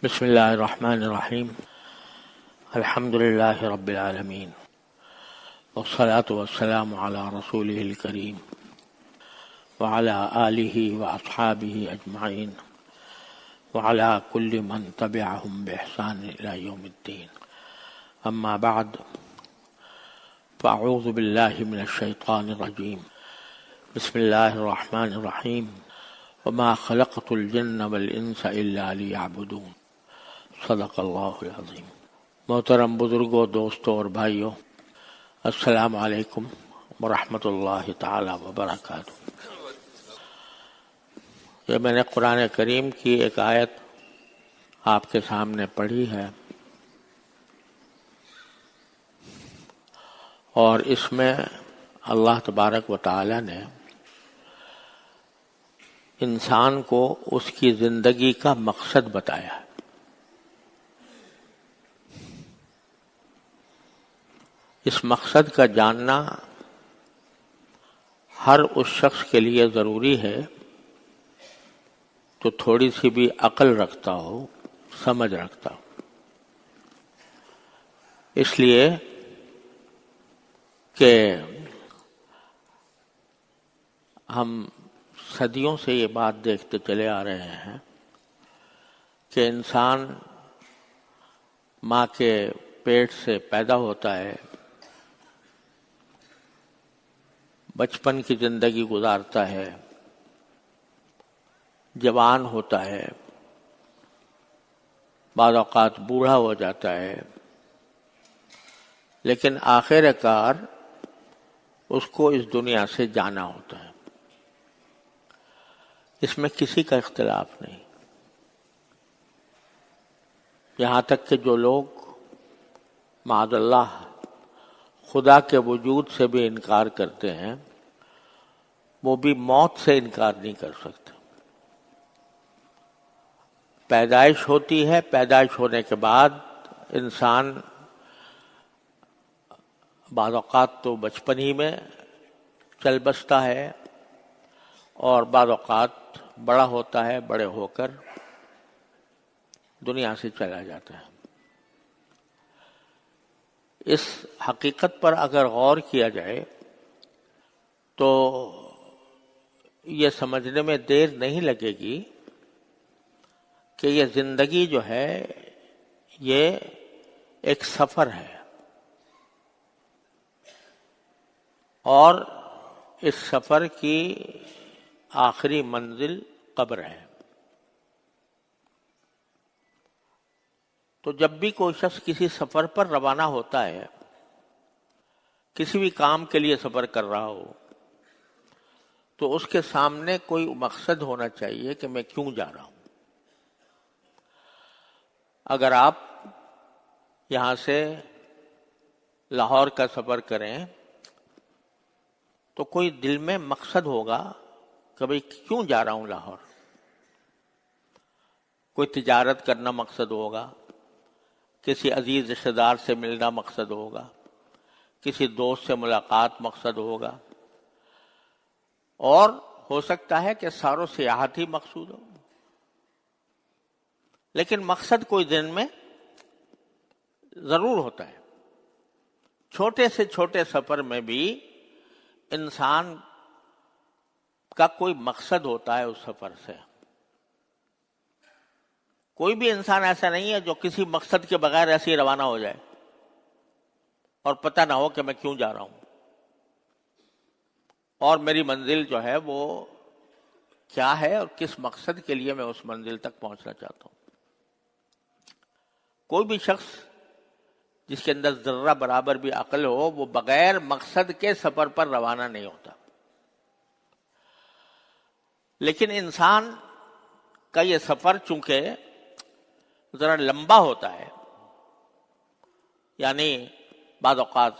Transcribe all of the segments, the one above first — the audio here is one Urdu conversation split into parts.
بسم اللہ الرحمن الرحیم الحمد للہ رب العالمین والصلاة والسلام علی رسولہ الکریم وعلی آلہ واصحابہ اجمعین وعلی کل من تبعہم بإحسان الی یوم الدین اما بعد فاعوذ باللہ من الشیطان الرجیم بسم اللہ الرحمن الرحیم وما خلقت الجن والانس الا لیعبدون صدق اللہ العظیم۔ محترم بزرگوں، دوستوں اور بھائیوں، السلام علیکم ورحمۃ اللہ تعالی وبرکاتہ۔ یہ میں نے قرآن کریم کی ایک آیت آپ کے سامنے پڑھی ہے، اور اس میں اللہ تبارک و تعالی نے انسان کو اس کی زندگی کا مقصد بتایا ہے۔ اس مقصد کا جاننا ہر اس شخص کے لیے ضروری ہے جو تھوڑی سی بھی عقل رکھتا ہو، سمجھ رکھتا ہو، اس لیے کہ ہم صدیوں سے یہ بات دیکھتے چلے آ رہے ہیں کہ انسان ماں کے پیٹ سے پیدا ہوتا ہے، بچپن کی زندگی گزارتا ہے، جوان ہوتا ہے، بعض اوقات بوڑھا ہو جاتا ہے، لیکن آخر کار اس کو اس دنیا سے جانا ہوتا ہے۔ اس میں کسی کا اختلاف نہیں، یہاں تک کہ جو لوگ معاذ اللہ خدا کے وجود سے بھی انکار کرتے ہیں، وہ بھی موت سے انکار نہیں کر سکتے۔ پیدائش ہوتی ہے، پیدائش ہونے کے بعد انسان بعض اوقات تو بچپن ہی میں چل بستا ہے، اور بعض اوقات بڑا ہوتا ہے، بڑے ہو کر دنیا سے چلا جاتا ہے۔ اس حقیقت پر اگر غور کیا جائے تو یہ سمجھنے میں دیر نہیں لگے گی کہ یہ زندگی جو ہے یہ ایک سفر ہے، اور اس سفر کی آخری منزل قبر ہے۔ تو جب بھی کوئی شخص کسی سفر پر روانہ ہوتا ہے، کسی بھی کام کے لیے سفر کر رہا ہو، تو اس کے سامنے کوئی مقصد ہونا چاہیے کہ میں کیوں جا رہا ہوں۔ اگر آپ یہاں سے لاہور کا سفر کریں تو کوئی دل میں مقصد ہوگا کہ بھئی کیوں جا رہا ہوں لاہور۔ کوئی تجارت کرنا مقصد ہوگا، کسی عزیز رشتہ دار سے ملنا مقصد ہوگا، کسی دوست سے ملاقات مقصد ہوگا، اور ہو سکتا ہے کہ ساروں سیاحت ہی مقصود ہو، لیکن مقصد کوئی دن میں ضرور ہوتا ہے۔ چھوٹے سے چھوٹے سفر میں بھی انسان کا کوئی مقصد ہوتا ہے اس سفر سے۔ کوئی بھی انسان ایسا نہیں ہے جو کسی مقصد کے بغیر ایسے ہی روانہ ہو جائے اور پتہ نہ ہو کہ میں کیوں جا رہا ہوں اور میری منزل جو ہے وہ کیا ہے اور کس مقصد کے لیے میں اس منزل تک پہنچنا چاہتا ہوں۔ کوئی بھی شخص جس کے اندر ذرہ برابر بھی عقل ہو، وہ بغیر مقصد کے سفر پر روانہ نہیں ہوتا۔ لیکن انسان کا یہ سفر چونکہ ذرا لمبا ہوتا ہے، یعنی بعض اوقات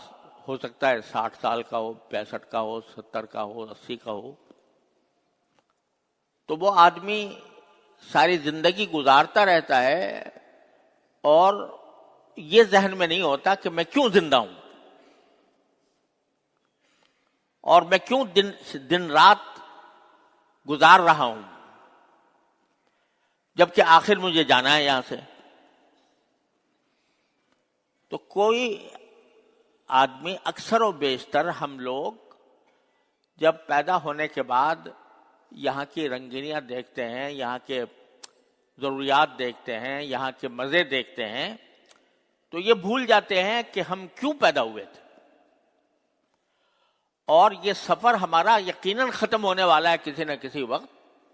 ہو سکتا ہے 60 سال کا ہو، 65 کا ہو، 70 کا ہو، 80 کا ہو، تو وہ آدمی ساری زندگی گزارتا رہتا ہے اور یہ ذہن میں نہیں ہوتا کہ میں کیوں زندہ ہوں اور میں کیوں دن رات گزار رہا ہوں، جبکہ آخر مجھے جانا ہے یہاں سے۔ تو کوئی آدمی، اکثر و بیشتر ہم لوگ جب پیدا ہونے کے بعد یہاں کی رنگینیاں دیکھتے ہیں، یہاں کے ضروریات دیکھتے ہیں، یہاں کے مزے دیکھتے ہیں، تو یہ بھول جاتے ہیں کہ ہم کیوں پیدا ہوئے تھے، اور یہ سفر ہمارا یقیناً ختم ہونے والا ہے کسی نہ کسی وقت.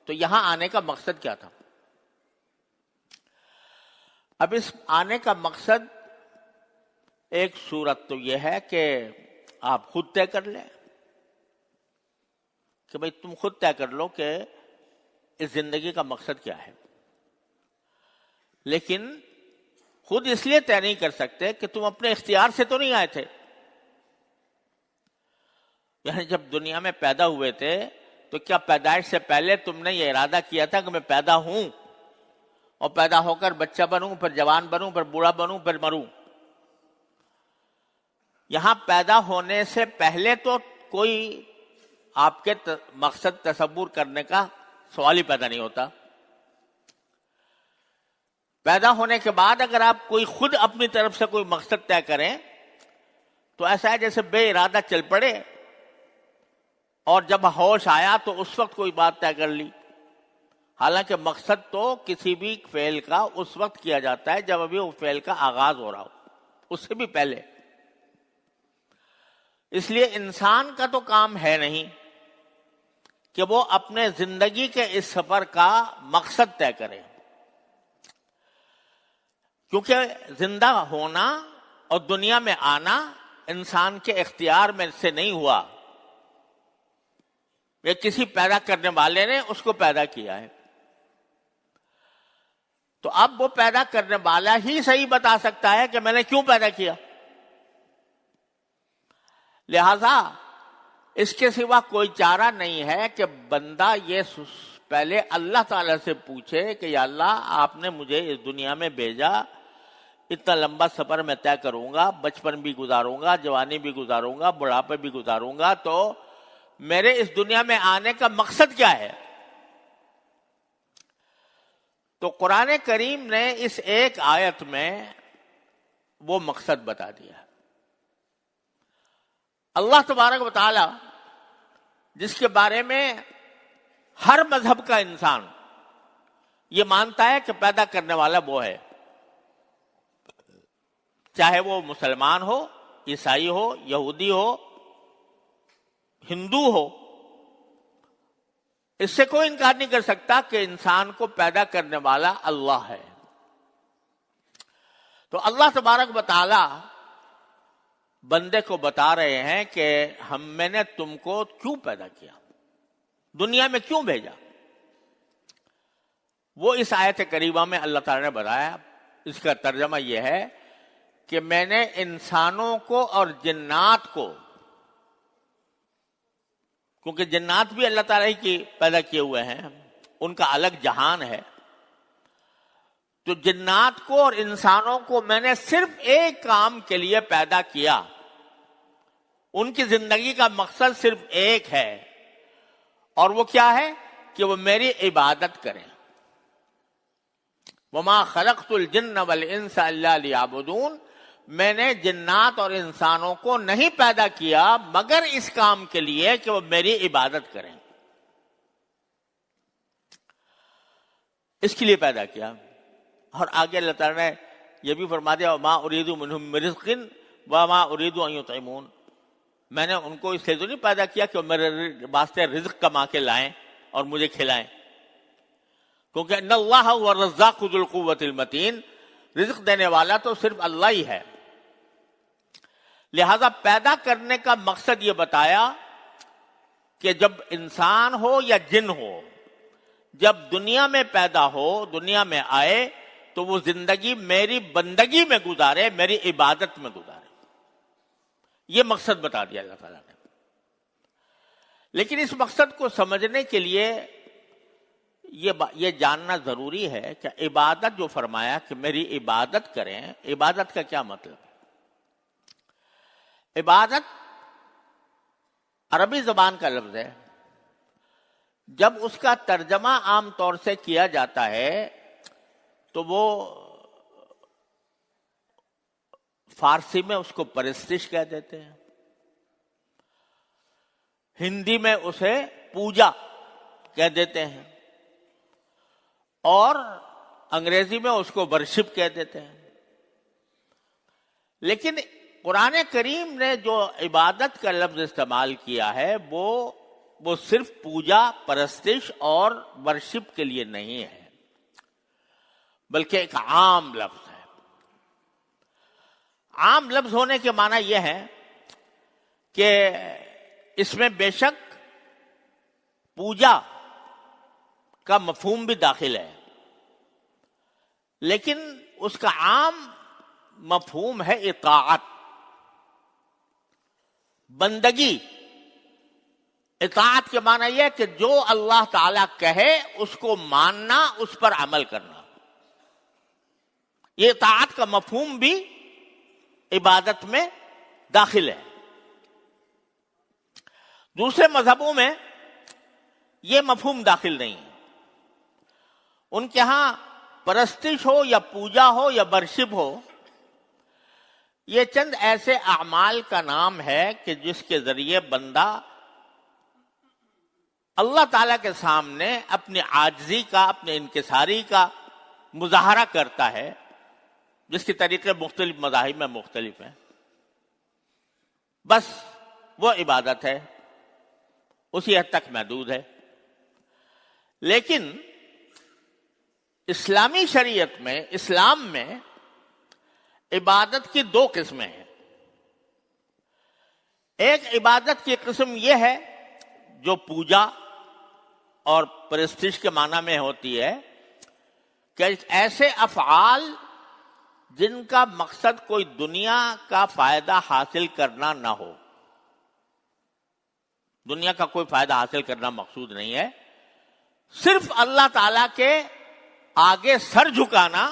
تو یہاں آنے کا مقصد کیا تھا؟ اب اس آنے کا مقصد ایک صورت تو یہ ہے کہ آپ خود طے کر لیں کہ بھئی تم خود طے کر لو کہ اس زندگی کا مقصد کیا ہے. لیکن خود اس لیے طے نہیں کر سکتے کہ تم اپنے اختیار سے تو نہیں آئے تھے. یعنی جب دنیا میں پیدا ہوئے تھے تو کیا پیدائش سے پہلے تم نے یہ ارادہ کیا تھا کہ میں پیدا ہوں اور پیدا ہو کر بچہ بنوں، پھر جوان بنوں، پھر بوڑھا بنوں، پھر مروں؟ یہاں پیدا ہونے سے پہلے تو کوئی آپ کے مقصد تصور کرنے کا سوال ہی پیدا نہیں ہوتا. پیدا ہونے کے بعد اگر آپ کوئی خود اپنی طرف سے کوئی مقصد طے کریں تو ایسا ہے جیسے بے ارادہ چل پڑے اور جب ہوش آیا تو اس وقت کوئی بات طے کر لی. حالانکہ مقصد تو کسی بھی فعل کا اس وقت کیا جاتا ہے جب ابھی وہ فعل کا آغاز ہو رہا ہو، اس سے بھی پہلے. اس لیے انسان کا تو کام ہے نہیں کہ وہ اپنے زندگی کے اس سفر کا مقصد طے کرے، کیونکہ زندہ ہونا اور دنیا میں آنا انسان کے اختیار میں سے نہیں ہوا، یہ کسی پیدا کرنے والے نے اس کو پیدا کیا ہے. تو اب وہ پیدا کرنے والا ہی صحیح بتا سکتا ہے کہ میں نے کیوں پیدا کیا. لہذا اس کے سوا کوئی چارہ نہیں ہے کہ بندہ یہ پہلے اللہ تعالی سے پوچھے کہ یا اللہ آپ نے مجھے اس دنیا میں بھیجا، اتنا لمبا سفر میں طے کروں گا، بچپن بھی گزاروں گا، جوانی بھی گزاروں گا، بڑھاپے بھی گزاروں گا، تو میرے اس دنیا میں آنے کا مقصد کیا ہے؟ تو قرآن کریم نے اس ایک آیت میں وہ مقصد بتا دیا. اللہ تبارک و تعالی جس کے بارے میں ہر مذہب کا انسان یہ مانتا ہے کہ پیدا کرنے والا وہ ہے، چاہے وہ مسلمان ہو، عیسائی ہو، یہودی ہو، ہندو ہو، اس سے کوئی انکار نہیں کر سکتا کہ انسان کو پیدا کرنے والا اللہ ہے. تو اللہ تبارک و تعالی بندے کو بتا رہے ہیں کہ میں نے تم کو کیوں پیدا کیا، دنیا میں کیوں بھیجا. وہ اس آیت کریمہ میں اللہ تعالی نے بتایا. اس کا ترجمہ یہ ہے کہ میں نے انسانوں کو اور جنات کو، کیونکہ جنات بھی اللہ تعالیٰ کی پیدا کیے ہوئے ہیں، ان کا الگ جہان ہے، تو جنات کو اور انسانوں کو میں نے صرف ایک کام کے لیے پیدا کیا. ان کی زندگی کا مقصد صرف ایک ہے، اور وہ کیا ہے کہ وہ میری عبادت کریں. وَمَا خَلَقْتُ الْجِنَّ وَالْإِنسَ إِلَّا لِيَعْبُدُونَ، میں نے جنات اور انسانوں کو نہیں پیدا کیا مگر اس کام کے لیے کہ وہ میری عبادت کریں. اس کے لیے پیدا کیا. اور آگے اللہ تعالیٰ نے یہ بھی فرما دیا وَمَا أُرِيدُ مِنْهُم مِّن رِزْقٍ وَمَا أُرِيدُ أَن يُطْعِمُونَ، میں نے ان کو اس لیے تو نہیں پیدا کیا کہ وہ میرے واسطے رزق کما کے لائیں اور مجھے کھلائیں، کیونکہ ان اللہ هو الرزاق ذو القوۃ المتین، رزق دینے والا تو صرف اللہ ہی ہے. لہذا پیدا کرنے کا مقصد یہ بتایا کہ جب انسان ہو یا جن ہو، جب دنیا میں پیدا ہو، دنیا میں آئے، تو وہ زندگی میری بندگی میں گزارے، میری عبادت میں گزارے. یہ مقصد بتا دیا اللہ تعالیٰ نے. لیکن اس مقصد کو سمجھنے کے لیے یہ جاننا ضروری ہے کہ عبادت جو فرمایا کہ میری عبادت کریں، عبادت کا کیا مطلب ہے؟ عبادت عربی زبان کا لفظ ہے. جب اس کا ترجمہ عام طور سے کیا جاتا ہے تو وہ فارسی میں اس کو پرستش کہہ دیتے ہیں، ہندی میں اسے پوجا کہہ دیتے ہیں، اور انگریزی میں اس کو ورشپ کہہ دیتے ہیں۔ لیکن قرآن کریم نے جو عبادت کا لفظ استعمال کیا ہے وہ صرف پوجا، پرستش اور ورشپ کے لیے نہیں ہے، بلکہ ایک عام لفظ ہے۔ عام لفظ ہونے کے معنی یہ ہے کہ اس میں بے شک پوجا کا مفہوم بھی داخل ہے، لیکن اس کا عام مفہوم ہے اطاعت، بندگی۔ اطاعت کے معنی یہ ہے کہ جو اللہ تعالیٰ کہے اس کو ماننا، اس پر عمل کرنا۔ یہ اطاعت کا مفہوم بھی عبادت میں داخل ہے۔ دوسرے مذہبوں میں یہ مفہوم داخل نہیں ہے۔ ان کے ہاں پرستش ہو یا پوجا ہو یا ورشپ ہو، یہ چند ایسے اعمال کا نام ہے کہ جس کے ذریعے بندہ اللہ تعالیٰ کے سامنے اپنی عاجزی کا، اپنے انکساری کا مظاہرہ کرتا ہے، جس کے طریقے مختلف مذاہب میں مختلف ہیں۔ بس وہ عبادت ہے، اسی حد تک محدود ہے۔ لیکن اسلامی شریعت میں، اسلام میں عبادت کی دو قسمیں ہیں۔ ایک عبادت کی قسم یہ ہے جو پوجا اور پرستش کے معنی میں ہوتی ہے کہ ایسے افعال جن کا مقصد کوئی دنیا کا فائدہ حاصل کرنا نہ ہو، دنیا کا کوئی فائدہ حاصل کرنا مقصود نہیں ہے، صرف اللہ تعالی کے آگے سر جھکانا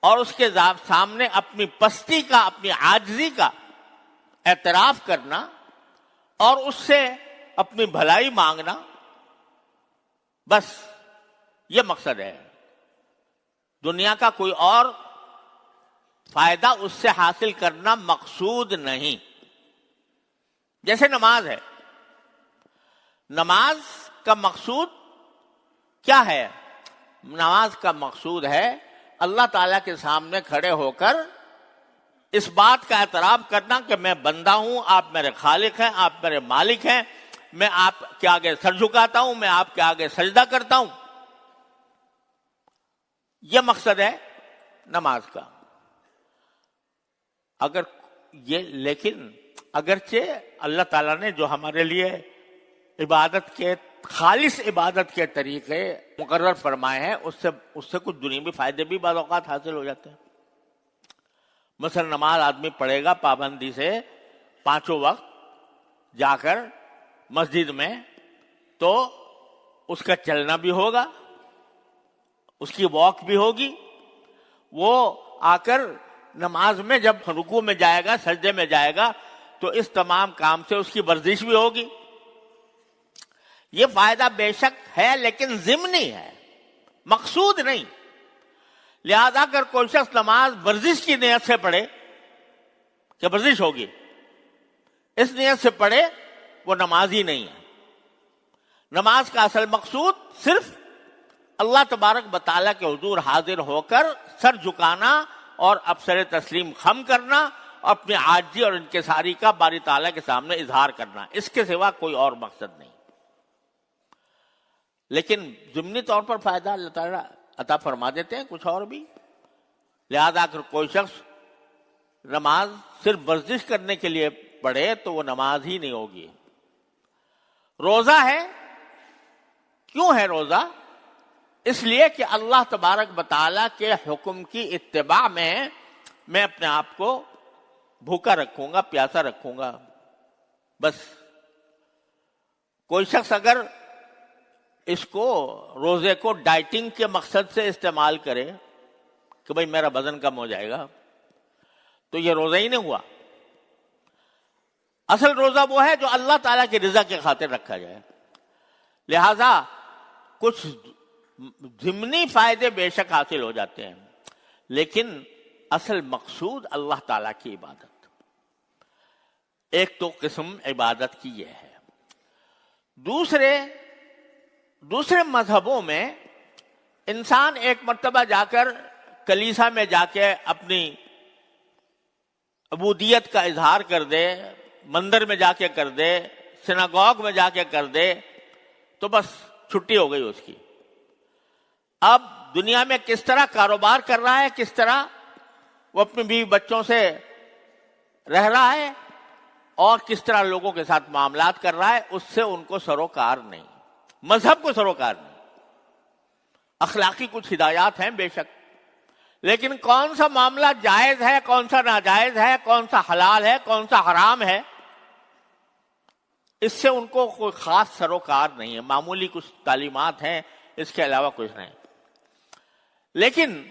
اور اس کے سامنے اپنی پستی کا، اپنی عاجزی کا اعتراف کرنا اور اس سے اپنی بھلائی مانگنا، بس یہ مقصد ہے۔ دنیا کا کوئی اور فائدہ اس سے حاصل کرنا مقصود نہیں۔ جیسے نماز ہے، نماز کا مقصود کیا ہے؟ نماز کا مقصود ہے اللہ تعالیٰ کے سامنے کھڑے ہو کر اس بات کا اعتراف کرنا کہ میں بندہ ہوں، آپ میرے خالق ہیں، آپ میرے مالک ہیں، میں آپ کے آگے سر جھکاتا ہوں، میں آپ کے آگے سجدہ کرتا ہوں۔ یہ مقصد ہے نماز کا۔ لیکن اگرچہ اللہ تعالیٰ نے جو ہمارے لیے عبادت کے، خالص عبادت کے طریقے مقرر فرمائے ہیں، اس سے کچھ دنیاوی فائدے بھی بعض اوقات حاصل ہو جاتے ہیں۔ مثلا نماز آدمی پڑھے گا پابندی سے 5 وقت جا کر مسجد میں، تو اس کا چلنا بھی ہوگا، اس کی واک بھی ہوگی، وہ آ کر نماز میں جب رکوع میں جائے گا، سجدے میں جائے گا، تو اس تمام کام سے اس کی ورزش بھی ہوگی۔ یہ فائدہ بے شک ہے، لیکن ضمنی ہے، مقصود نہیں۔ لہذا اگر کوئی شخص نماز ورزش کی نیت سے پڑھے کہ ورزش ہوگی، اس نیت سے پڑھے، وہ نماز ہی نہیں ہے۔ نماز کا اصل مقصود صرف اللہ تبارک و تعالیٰ کے حضور حاضر ہو کر سر جھکانا اور افسر تسلیم خم کرنا اور اپنی عاجزی اور انکساری کا باری تعالیٰ کے سامنے اظہار کرنا، اس کے سوا کوئی اور مقصد نہیں۔ لیکن ضمنی طور پر فائدہ اللہ تعالیٰ عطا فرما دیتے ہیں کچھ اور بھی۔ لہذا اگر کوئی شخص نماز صرف ورزش کرنے کے لیے پڑھے تو وہ نماز ہی نہیں ہوگی۔ روزہ ہے، کیوں ہے روزہ؟ اس لیے کہ اللہ تبارک و تعالیٰ کے حکم کی اتباع میں اپنے آپ کو بھوکا رکھوں گا، پیاسا رکھوں گا، بس۔ کوئی شخص اگر اس کو، روزے کو ڈائٹنگ کے مقصد سے استعمال کرے کہ بھئی میرا وزن کم ہو جائے گا، تو یہ روزہ ہی نہیں ہوا۔ اصل روزہ وہ ہے جو اللہ تعالیٰ کی رضا کے خاطر رکھا جائے۔ لہذا کچھ ضمنی فائدے بے شک حاصل ہو جاتے ہیں، لیکن اصل مقصود اللہ تعالیٰ کی عبادت. ایک تو قسم عبادت کی یہ ہے. دوسرے مذہبوں میں انسان ایک مرتبہ جا کر کلیسا میں جا کے اپنی عبودیت کا اظہار کر دے، مندر میں جا کے کر دے، سناگوگ میں جا کے کر دے، تو بس چھٹی ہو گئی اس کی. اب دنیا میں کس طرح کاروبار کر رہا ہے، کس طرح وہ اپنی بیوی بچوں سے رہ رہا ہے اور کس طرح لوگوں کے ساتھ معاملات کر رہا ہے، اس سے ان کو سروکار نہیں. مذہب کو سروکار نہیں. اخلاقی کچھ ہدایات ہیں بے شک، لیکن کون سا معاملہ جائز ہے، کون سا ناجائز ہے، کون سا حلال ہے، کون سا حرام ہے، اس سے ان کو کوئی خاص سروکار نہیں ہے. معمولی کچھ تعلیمات ہیں، اس کے علاوہ کچھ نہیں. لیکن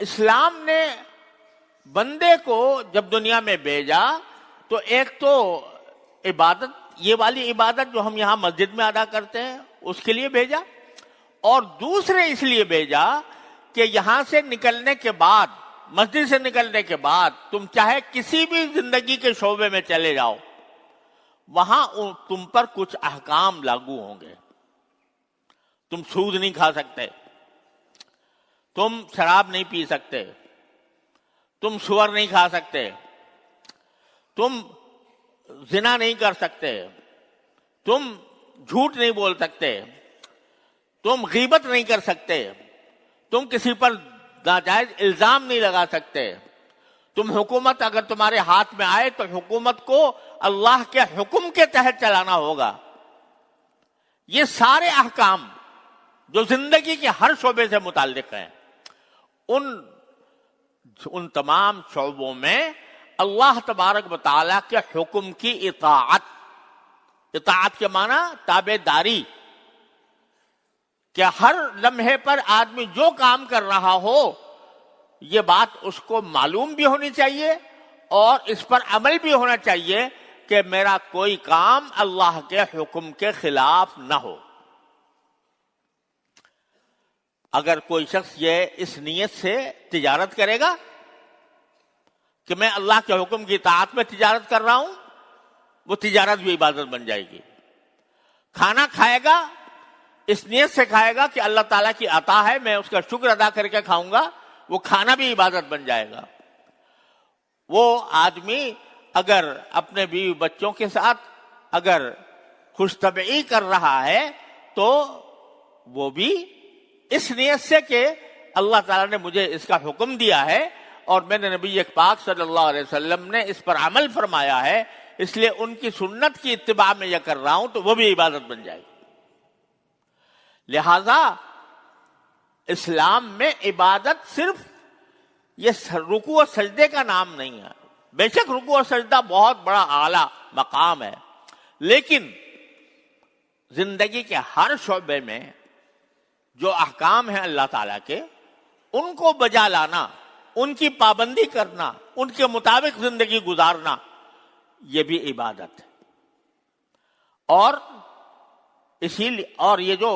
اسلام نے بندے کو جب دنیا میں بھیجا تو ایک تو عبادت، یہ والی عبادت جو ہم یہاں مسجد میں ادا کرتے ہیں، اس کے لیے بھیجا، اور دوسرے اس لیے بھیجا کہ یہاں سے نکلنے کے بعد، مسجد سے نکلنے کے بعد تم چاہے کسی بھی زندگی کے شعبے میں چلے جاؤ، وہاں تم پر کچھ احکام لاگو ہوں گے. تم سود نہیں کھا سکتے، تم شراب نہیں پی سکتے، تم سور نہیں کھا سکتے، تم زنا نہیں کر سکتے، تم جھوٹ نہیں بول سکتے، تم غیبت نہیں کر سکتے، تم کسی پر ناجائز الزام نہیں لگا سکتے، تم حکومت اگر تمہارے ہاتھ میں آئے تو حکومت کو اللہ کے حکم کے تحت چلانا ہوگا. یہ سارے احکام جو زندگی کے ہر شعبے سے متعلق ہیں، ان تمام شعبوں میں اللہ تبارک و تعالیٰ کے حکم کی اطاعت کے معنی تابع داری، کہ ہر لمحے پر آدمی جو کام کر رہا ہو یہ بات اس کو معلوم بھی ہونی چاہیے اور اس پر عمل بھی ہونا چاہیے کہ میرا کوئی کام اللہ کے حکم کے خلاف نہ ہو. اگر کوئی شخص یہ اس نیت سے تجارت کرے گا کہ میں اللہ کے حکم کی اطاعت میں تجارت کر رہا ہوں، وہ تجارت بھی عبادت بن جائے گی. کھانا کھائے گا اس نیت سے کھائے گا کہ اللہ تعالیٰ کی عطا ہے، میں اس کا شکر ادا کر کے کھاؤں گا، وہ کھانا بھی عبادت بن جائے گا. وہ آدمی اگر اپنے بیوی بچوں کے ساتھ اگر خوش طبعی کر رہا ہے تو وہ بھی اس نیت سے کہ اللہ تعالیٰ نے مجھے اس کا حکم دیا ہے اور میں نے نبی پاک صلی اللہ علیہ وسلم نے اس پر عمل فرمایا ہے، اس لیے ان کی سنت کی اتباع میں یہ کر رہا ہوں، تو وہ بھی عبادت بن جائے گی. لہذا اسلام میں عبادت صرف یہ رکوع و سجدے کا نام نہیں ہے. بے شک رکوع و سجدہ بہت بڑا اعلیٰ مقام ہے، لیکن زندگی کے ہر شعبے میں جو احکام ہیں اللہ تعالیٰ کے، ان کو بجا لانا، ان کی پابندی کرنا، ان کے مطابق زندگی گزارنا، یہ بھی عبادت ہے. اور اسی لیے اور یہ جو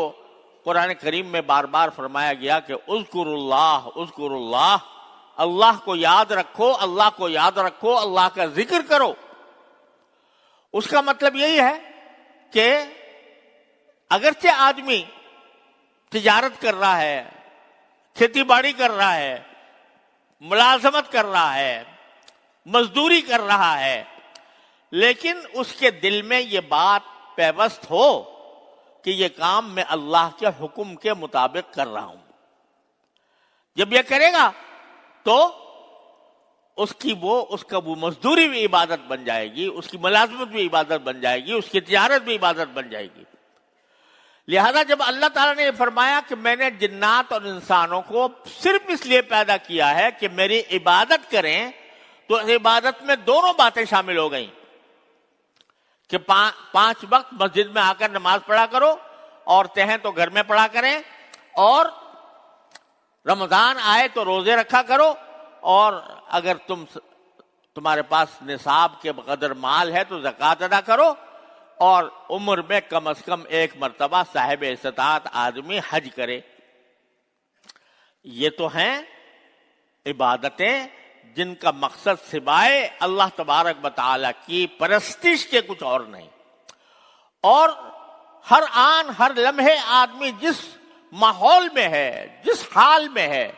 قرآن کریم میں بار بار فرمایا گیا کہ اذکر اللہ، اللہ کو یاد رکھو، اللہ کو یاد رکھو، اللہ کا ذکر کرو، اس کا مطلب یہی ہے کہ اگرچہ آدمی تجارت کر رہا ہے، کھیتی باڑی کر رہا ہے، ملازمت کر رہا ہے، مزدوری کر رہا ہے، لیکن اس کے دل میں یہ بات پیوست ہو کہ یہ کام میں اللہ کے حکم کے مطابق کر رہا ہوں. جب یہ کرے گا تو اس کا وہ مزدوری بھی عبادت بن جائے گی، اس کی ملازمت بھی عبادت بن جائے گی، اس کی تجارت بھی عبادت بن جائے گی. لہذا جب اللہ تعالیٰ نے یہ فرمایا کہ میں نے جنات اور انسانوں کو صرف اس لیے پیدا کیا ہے کہ میری عبادت کریں، تو عبادت میں دونوں باتیں شامل ہو گئیں کہ 5 وقت مسجد میں آ کر نماز پڑھا کرو، عورتیں ہیں تو گھر میں پڑھا کریں، اور رمضان آئے تو روزے رکھا کرو، اور اگر تمہارے پاس نصاب کے بقدر مال ہے تو زکوٰۃ ادا کرو، اور عمر میں کم از کم 1 مرتبہ صاحب استطاعت آدمی حج کرے. یہ تو ہیں عبادتیں جن کا مقصد سوائے اللہ تبارک و تعالیٰ کی پرستش کے کچھ اور نہیں، اور ہر آن ہر لمحے آدمی جس ماحول میں ہے، جس حال میں ہے،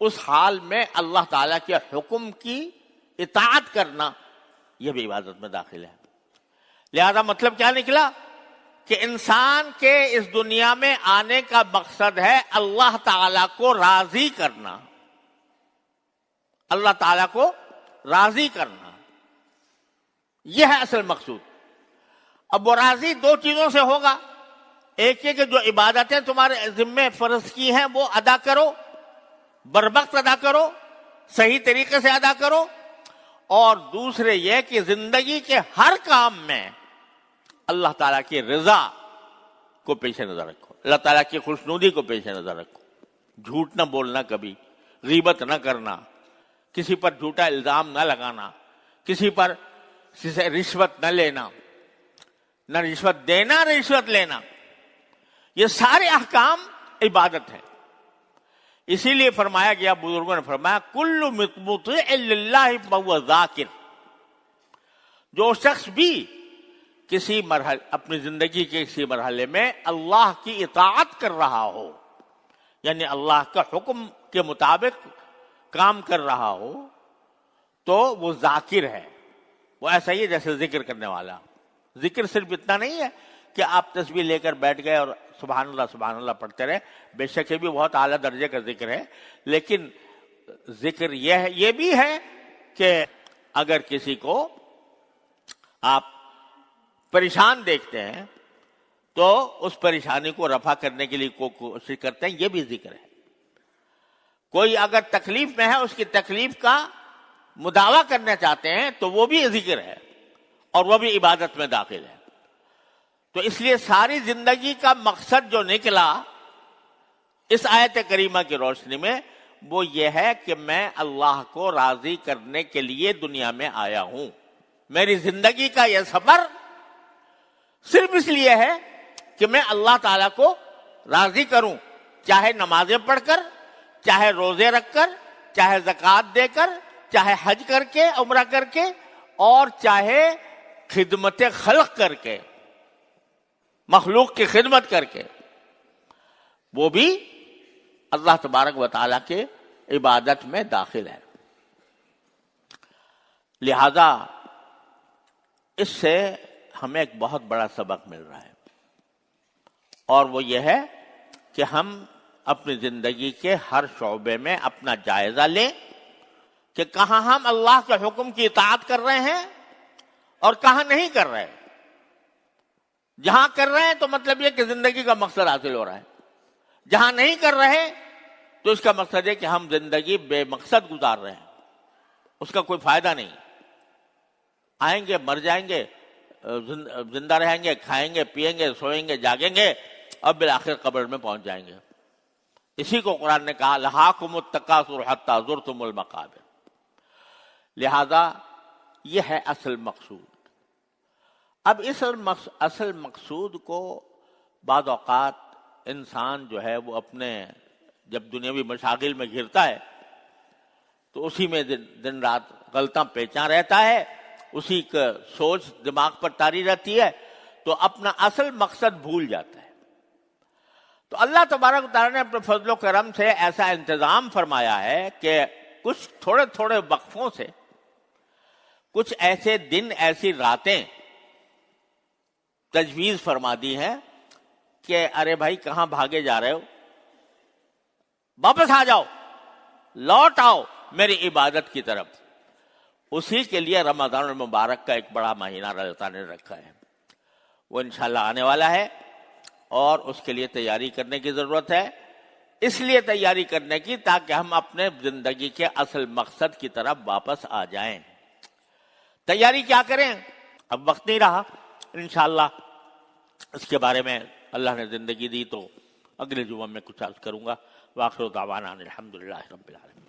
اس حال میں اللہ تعالیٰ کے حکم کی اطاعت کرنا یہ بھی عبادت میں داخل ہے۔ لہذا مطلب کیا نکلا کہ انسان کے اس دنیا میں آنے کا مقصد ہے اللہ تعالیٰ کو راضی کرنا، اللہ تعالیٰ کو راضی کرنا، یہ ہے اصل مقصود۔ اب وہ راضی دو چیزوں سے ہوگا، ایک یہ کہ جو عبادتیں تمہارے ذمے فرض کی ہیں وہ ادا کرو، بروقت ادا کرو، صحیح طریقے سے ادا کرو، اور دوسرے یہ کہ زندگی کے ہر کام میں اللہ تعالیٰ کی رضا کو پیش نظر رکھو، اللہ تعالیٰ کی خوشنودی کو پیش نظر رکھو، جھوٹ نہ بولنا، کبھی غیبت نہ کرنا، کسی پر جھوٹا الزام نہ لگانا، کسی پر سے رشوت نہ لینا، نہ رشوت دینا نہ رشوت لینا، یہ سارے احکام عبادت ہیں۔ اسی لیے فرمایا گیا، بزرگوں نے فرمایا کل مطیع للہ فہو ذاکر، جو شخص بھی کسی مرحلے اپنی زندگی کے کسی مرحلے میں اللہ کی اطاعت کر رہا ہو، یعنی اللہ کا حکم کے مطابق کام کر رہا ہو، تو وہ ذاکر ہے۔ وہ ایسا ہی ہے جیسے ذکر کرنے والا۔ ذکر صرف اتنا نہیں ہے کہ آپ تسبیح لے کر بیٹھ گئے اور سبحان اللہ پڑھتے رہے، بے شک یہ بھی بہت اعلیٰ درجے کا ذکر ہے، لیکن ذکر یہ بھی ہے کہ اگر کسی کو آپ پریشان دیکھتے ہیں تو اس پریشانی کو رفع کرنے کے لیے کوشش کرتے ہیں، یہ بھی ذکر ہے۔ کوئی اگر تکلیف میں ہے، اس کی تکلیف کا مداوع کرنا چاہتے ہیں تو وہ بھی ذکر ہے، اور وہ بھی عبادت میں داخل ہے۔ تو اس لیے ساری زندگی کا مقصد جو نکلا اس آیت کریمہ کی روشنی میں، وہ یہ ہے کہ میں اللہ کو راضی کرنے کے لیے دنیا میں آیا ہوں۔ میری زندگی کا یہ سفر صرف اس لیے ہے کہ میں اللہ تعالیٰ کو راضی کروں، چاہے نمازیں پڑھ کر، چاہے روزے رکھ کر، چاہے زکوٰۃ دے کر، چاہے حج کر کے، عمرہ کر کے، اور چاہے خدمت خلق کر کے، مخلوق کی خدمت کر کے، وہ بھی اللہ تبارک و تعالیٰ کے عبادت میں داخل ہے۔ لہذا اس سے ہمیں ایک بہت بڑا سبق مل رہا ہے، اور وہ یہ ہے کہ ہم اپنی زندگی کے ہر شعبے میں اپنا جائزہ لیں کہ کہاں ہم اللہ کے حکم کی اطاعت کر رہے ہیں اور کہاں نہیں کر رہے۔ جہاں کر رہے ہیں تو مطلب یہ کہ زندگی کا مقصد حاصل ہو رہا ہے، جہاں نہیں کر رہے تو اس کا مقصد ہے کہ ہم زندگی بے مقصد گزار رہے ہیں، اس کا کوئی فائدہ نہیں۔ آئیں گے، مر جائیں گے، زندہ رہیں گے، کھائیں گے، پیئیں گے، سوئیں گے، جاگیں گے، اور بالآخر قبر میں پہنچ جائیں گے۔ اسی کو قرآن نے کہا لہاکم التکاثر حتی زرتم المقابر۔ لہذا یہ ہے اصل مقصود۔ اب اس اصل مقصود کو بعض اوقات انسان جو ہے وہ اپنے جب دنیاوی مشاغل میں گھرتا ہے تو اسی میں دن رات غلطاں پیچاں رہتا ہے، اسی کا سوچ دماغ پر طاری رہتی ہے، تو اپنا اصل مقصد بھول جاتا ہے۔ تو اللہ تبارک و تعالیٰ نے اپنے فضل و کرم سے ایسا انتظام فرمایا ہے کہ کچھ تھوڑے تھوڑے وقفوں سے، کچھ ایسے دن، ایسی راتیں تجویز فرما دی ہیں کہ ارے بھائی کہاں بھاگے جا رہے ہو، واپس آ جاؤ، لوٹ آؤ میری عبادت کی طرف۔ اسی کے لیے رمضان المبارک کا ایک بڑا مہینہ اللہ تعالیٰ نے رکھا ہے، وہ انشاءاللہ آنے والا ہے، اور اس کے لیے تیاری کرنے کی ضرورت ہے۔ اس لیے تیاری کرنے کی تاکہ ہم اپنے زندگی کے اصل مقصد کی طرف واپس آ جائیں۔ تیاری کیا کریں؟ اب وقت نہیں رہا، انشاءاللہ اس کے بارے میں اللہ نے زندگی دی تو اگلے جمعہ میں کچھ عرض کروں گا۔ وآخر دعوانا الحمدللہ رب العالمین۔